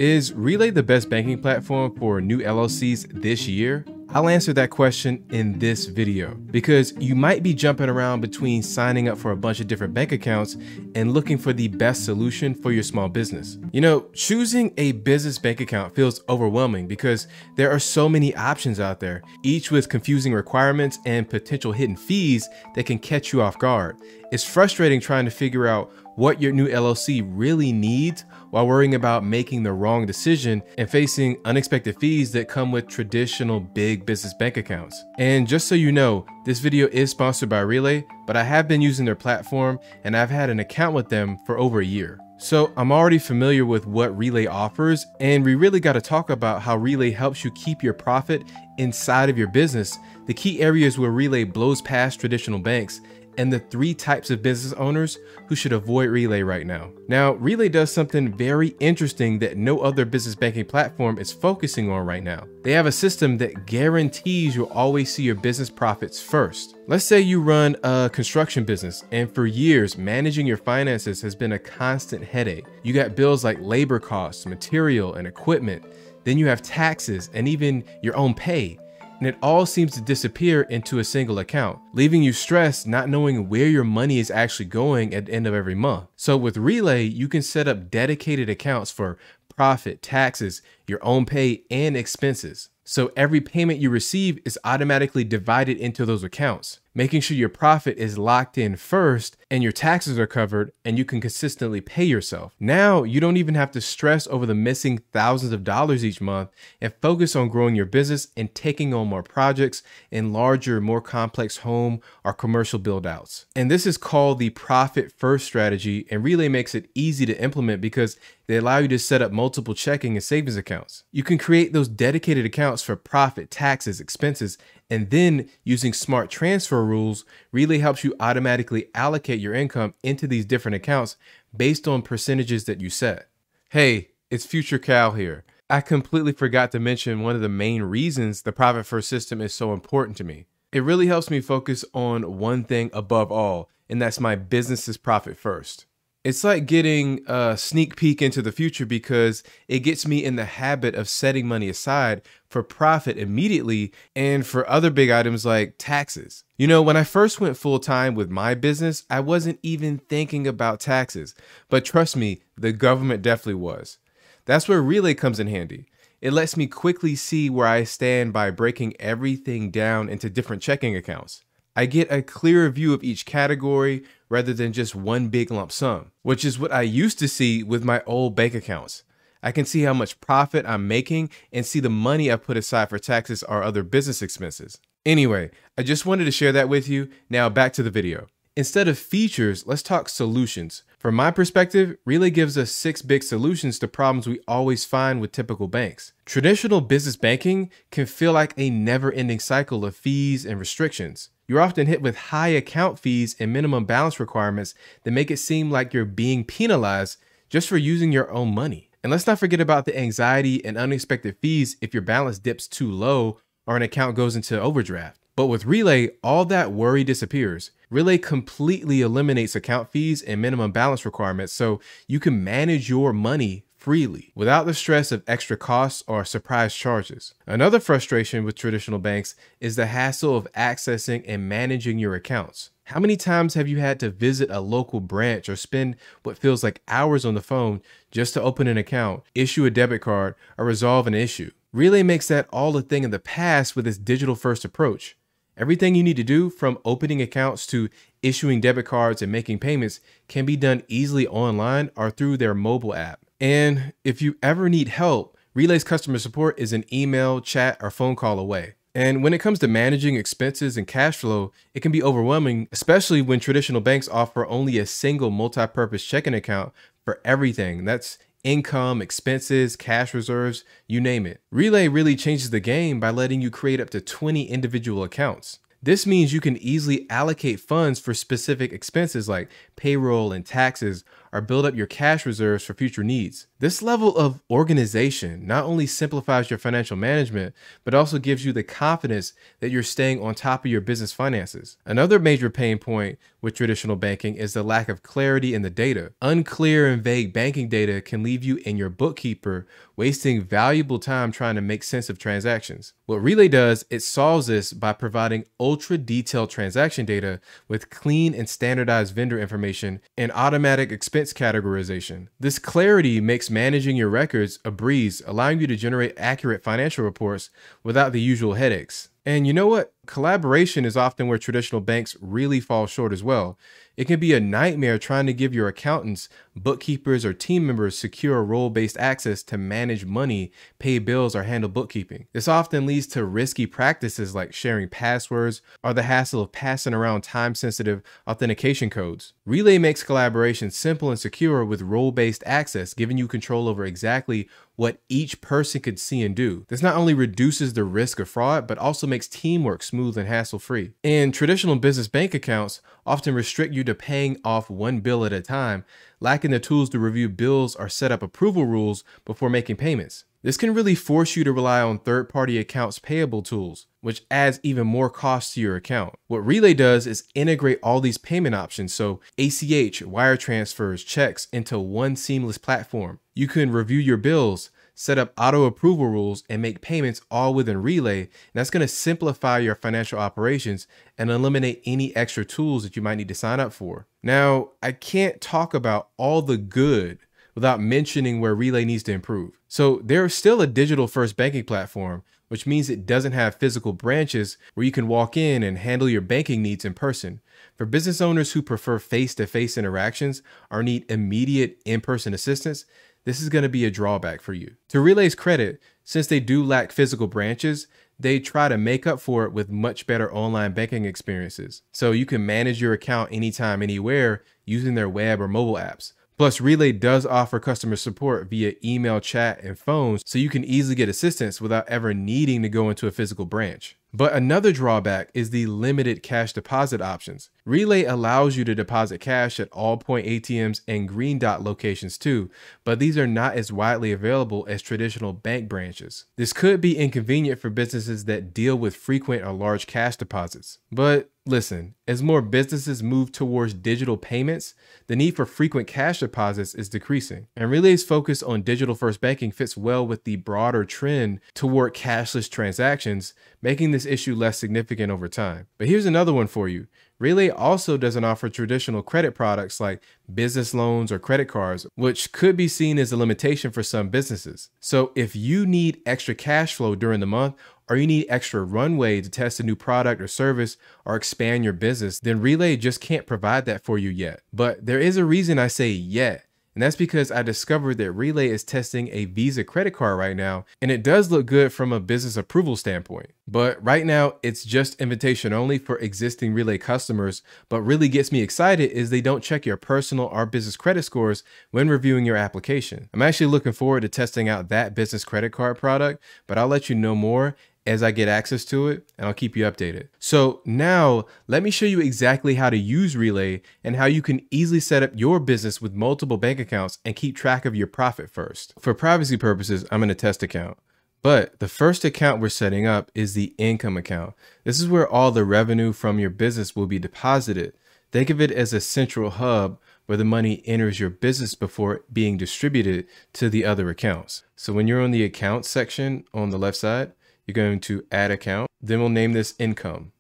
Is Relay the best banking platform for new LLCs this year? I'll answer that question in this video because you might be jumping around between signing up for a bunch of different bank accounts and looking for the best solution for your small business. You know, choosing a business bank account feels overwhelming because there are so many options out there, each with confusing requirements and potential hidden fees that can catch you off guard. It's frustrating trying to figure out what your new LLC really needs while worrying about making the wrong decision and facing unexpected fees that come with traditional big business bank accounts. And just so you know, this video is sponsored by Relay, but I have been using their platform and I've had an account with them for over a year. So I'm already familiar with what Relay offers, and we really got to talk about how Relay helps you keep your profit inside of your business, the key areas where Relay blows past traditional banks, and the 3 types of business owners who should avoid Relay right now. Now, Relay does something very interesting that no other business banking platform is focusing on right now. They have a system that guarantees you'll always see your business profits first. Let's say you run a construction business and for years, managing your finances has been a constant headache. You got bills like labor costs, material, and equipment. Then you have taxes and even your own pay. And it all seems to disappear into a single account, leaving you stressed not knowing where your money is actually going at the end of every month. So with Relay, you can set up dedicated accounts for profit, taxes, your own pay, and expenses. So every payment you receive is automatically divided into those accounts, making sure your profit is locked in first and your taxes are covered and you can consistently pay yourself. Now you don't even have to stress over the missing thousands of dollars each month and focus on growing your business and taking on more projects in larger, more complex home or commercial build outs. And this is called the profit first strategy, and Relay makes it easy to implement because they allow you to set up multiple checking and savings accounts. You can create those dedicated accounts for profit, taxes, expenses, and then using smart transfer rules, Relay helps you automatically allocate your income into these different accounts based on percentages that you set. Hey, it's Future Cal here. I completely forgot to mention one of the main reasons the Profit First system is so important to me. It really helps me focus on one thing above all, and that's my business's profit first. It's like getting a sneak peek into the future because it gets me in the habit of setting money aside for profit immediately and for other big items like taxes. You know, when I first went full time with my business, I wasn't even thinking about taxes. But trust me, the government definitely was. That's where Relay comes in handy. It lets me quickly see where I stand by breaking everything down into different checking accounts. I get a clearer view of each category rather than just one big lump sum, which is what I used to see with my old bank accounts. I can see how much profit I'm making and see the money I put aside for taxes or other business expenses. Anyway, I just wanted to share that with you. Now back to the video. Instead of features, let's talk solutions. From my perspective, Relay gives us 6 big solutions to problems we always find with typical banks. Traditional business banking can feel like a never-ending cycle of fees and restrictions. You're often hit with high account fees and minimum balance requirements that make it seem like you're being penalized just for using your own money. And let's not forget about the anxiety and unexpected fees if your balance dips too low or an account goes into overdraft. But with Relay, all that worry disappears. Relay completely eliminates account fees and minimum balance requirements so you can manage your money freely without the stress of extra costs or surprise charges. Another frustration with traditional banks is the hassle of accessing and managing your accounts. How many times have you had to visit a local branch or spend what feels like hours on the phone just to open an account, issue a debit card, or resolve an issue? Relay makes that all a thing in the past with its digital first approach. Everything you need to do, from opening accounts to issuing debit cards and making payments, can be done easily online or through their mobile app. And if you ever need help, Relay's customer support is an email, chat, or phone call away. And when it comes to managing expenses and cash flow, it can be overwhelming, especially when traditional banks offer only a single multi-purpose checking account for everything. That's income, expenses, cash reserves, you name it. Relay really changes the game by letting you create up to 20 individual accounts. This means you can easily allocate funds for specific expenses like payroll and taxes, or build up your cash reserves for future needs. This level of organization not only simplifies your financial management, but also gives you the confidence that you're staying on top of your business finances. Another major pain point with traditional banking is the lack of clarity in the data. Unclear and vague banking data can leave you and your bookkeeper wasting valuable time trying to make sense of transactions. What Relay does, it solves this by providing ultra detailed transaction data with clean and standardized vendor information and automatic expense categorization. This clarity makes managing your records a breeze, allowing you to generate accurate financial reports without the usual headaches. And you know what? Collaboration is often where traditional banks really fall short as well. It can be a nightmare trying to give your accountants, bookkeepers, or team members secure role-based access to manage money, pay bills, or handle bookkeeping. This often leads to risky practices like sharing passwords or the hassle of passing around time-sensitive authentication codes. Relay makes collaboration simple and secure with role-based access, giving you control over exactly what each person could see and do. This not only reduces the risk of fraud, but also makes teamwork smooth and hassle-free. And traditional business bank accounts often restrict you to paying off one bill at a time, lacking the tools to review bills or set up approval rules before making payments. This can really force you to rely on third-party accounts payable tools, which adds even more cost to your account. What Relay does is integrate all these payment options, so ACH, wire transfers, checks, into one seamless platform. You can review your bills, set up auto approval rules, and make payments all within Relay. And that's going to simplify your financial operations and eliminate any extra tools that you might need to sign up for. Now, I can't talk about all the good without mentioning where Relay needs to improve. So there's still a digital first banking platform, which means it doesn't have physical branches where you can walk in and handle your banking needs in person. For business owners who prefer face-to-face interactions or need immediate in-person assistance, this is going to be a drawback for you. To Relay's credit, since they do lack physical branches, they try to make up for it with much better online banking experiences. So you can manage your account anytime, anywhere using their web or mobile apps. Plus, Relay does offer customer support via email, chat, and phones, so you can easily get assistance without ever needing to go into a physical branch. But another drawback is the limited cash deposit options. Relay allows you to deposit cash at Allpoint ATMs and Green Dot locations too, but these are not as widely available as traditional bank branches. This could be inconvenient for businesses that deal with frequent or large cash deposits. But listen, as more businesses move towards digital payments, the need for frequent cash deposits is decreasing. And Relay's focus on digital first banking fits well with the broader trend toward cashless transactions, making this issue less significant over time. But here's another one for you. Relay also doesn't offer traditional credit products like business loans or credit cards, which could be seen as a limitation for some businesses. So if you need extra cash flow during the month, or you need extra runway to test a new product or service or expand your business, then Relay just can't provide that for you yet. But there is a reason I say yet. And that's because I discovered that Relay is testing a Visa credit card right now, and it does look good from a business approval standpoint. But right now, it's just invitation only for existing Relay customers. But really gets me excited is they don't check your personal or business credit scores when reviewing your application. I'm actually looking forward to testing out that business credit card product, but I'll let you know more as I get access to it, and I'll keep you updated. So now let me show you exactly how to use Relay and how you can easily set up your business with multiple bank accounts and keep track of your profit first. For privacy purposes, I'm in a test account. But the first account we're setting up is the income account. This is where all the revenue from your business will be deposited. Think of it as a central hub where the money enters your business before being distributed to the other accounts. So when you're on the accounts section on the left side, you're going to add account. Then we'll name this income.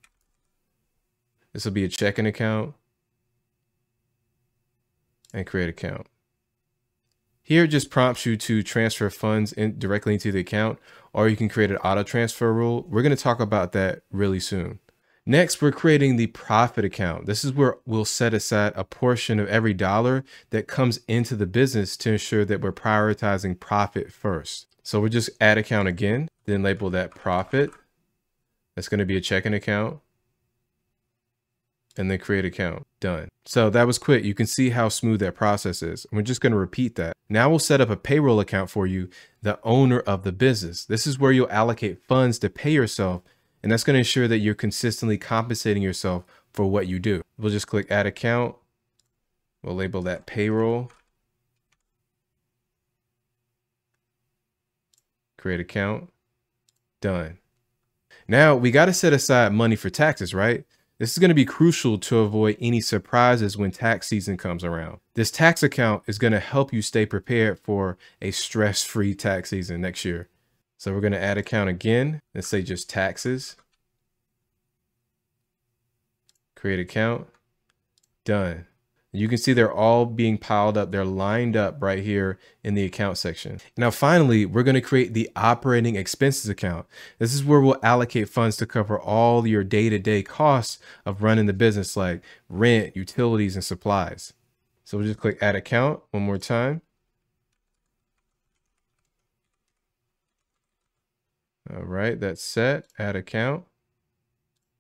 This will be a checking account and create account. Here it just prompts you to transfer funds directly into the account, or you can create an auto transfer rule. We're going to talk about that really soon. Next, we're creating the profit account. This is where we'll set aside a portion of every dollar that comes into the business to ensure that we're prioritizing profit first. So we'll just add account again, then label that profit. That's going to be a checking account. And then create account. Done. So that was quick. You can see how smooth that process is. We're just going to repeat that. Now we'll set up a payroll account for you, the owner of the business. This is where you'll allocate funds to pay yourself. And that's going to ensure that you're consistently compensating yourself for what you do. We'll just click add account. We'll label that payroll. Create account. Done. Now we got to set aside money for taxes, right? This is going to be crucial to avoid any surprises when tax season comes around. This tax account is going to help you stay prepared for a stress-free tax season next year. So we're going to add account again. Let's say just taxes. Create account. Done. You can see they're all being piled up. They're lined up right here in the account section. Now, finally, we're going to create the operating expenses account. This is where we'll allocate funds to cover all your day-to-day costs of running the business, like rent, utilities, and supplies. So we'll just click add account one more time. All right, that's set. Add account.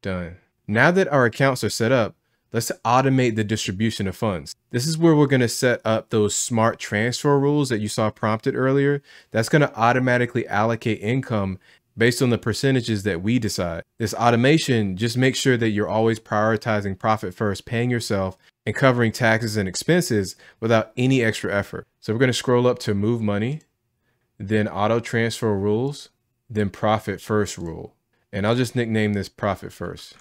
Done. Now that our accounts are set up, let's automate the distribution of funds. This is where we're going to set up those smart transfer rules that you saw prompted earlier. That's going to automatically allocate income based on the percentages that we decide. This automation just makes sure that you're always prioritizing profit first, paying yourself, and covering taxes and expenses without any extra effort. So we're going to scroll up to move money, then auto transfer rules, then profit first rule. And I'll just nickname this profit first.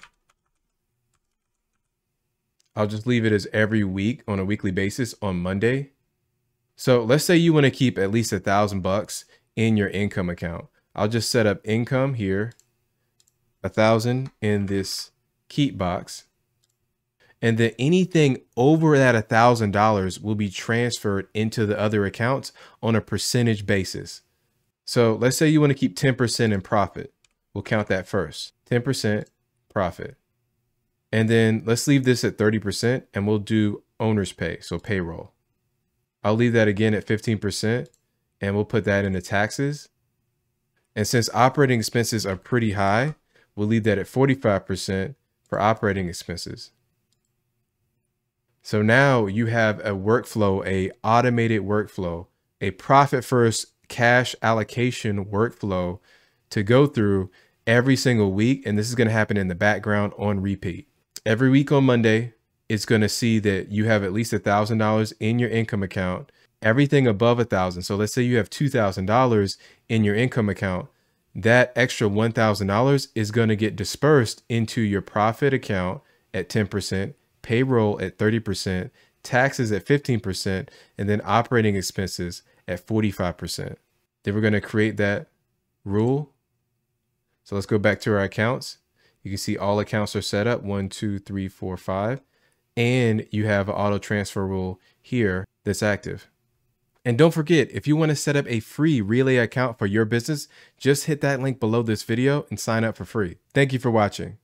I'll just leave it as every week on a weekly basis on Monday. So let's say you want to keep at least $1,000 in your income account. I'll just set up income here, 1,000 in this keep box. And then anything over that $1,000 will be transferred into the other accounts on a percentage basis. So let's say you want to keep 10% in profit. We'll count that first, 10% profit. And then let's leave this at 30% and we'll do owner's pay, so payroll. I'll leave that again at 15% and we'll put that into taxes. And since operating expenses are pretty high, we'll leave that at 45% for operating expenses. So now you have a workflow, a automated workflow, a profit first cash allocation workflow to go through every single week. And this is going to happen in the background on repeat. Every week on Monday, it's going to see that you have at least $1,000 in your income account, everything above 1,000. So let's say you have $2,000 in your income account. That extra $1,000 is going to get dispersed into your profit account at 10%, payroll at 30%, taxes at 15%, and then operating expenses at 45%. Then we're going to create that rule. So let's go back to our accounts. You can see all accounts are set up, 1, 2, 3, 4, 5. And you have an auto transfer rule here that's active. And don't forget, if you want to set up a free Relay account for your business, just hit that link below this video and sign up for free. Thank you for watching.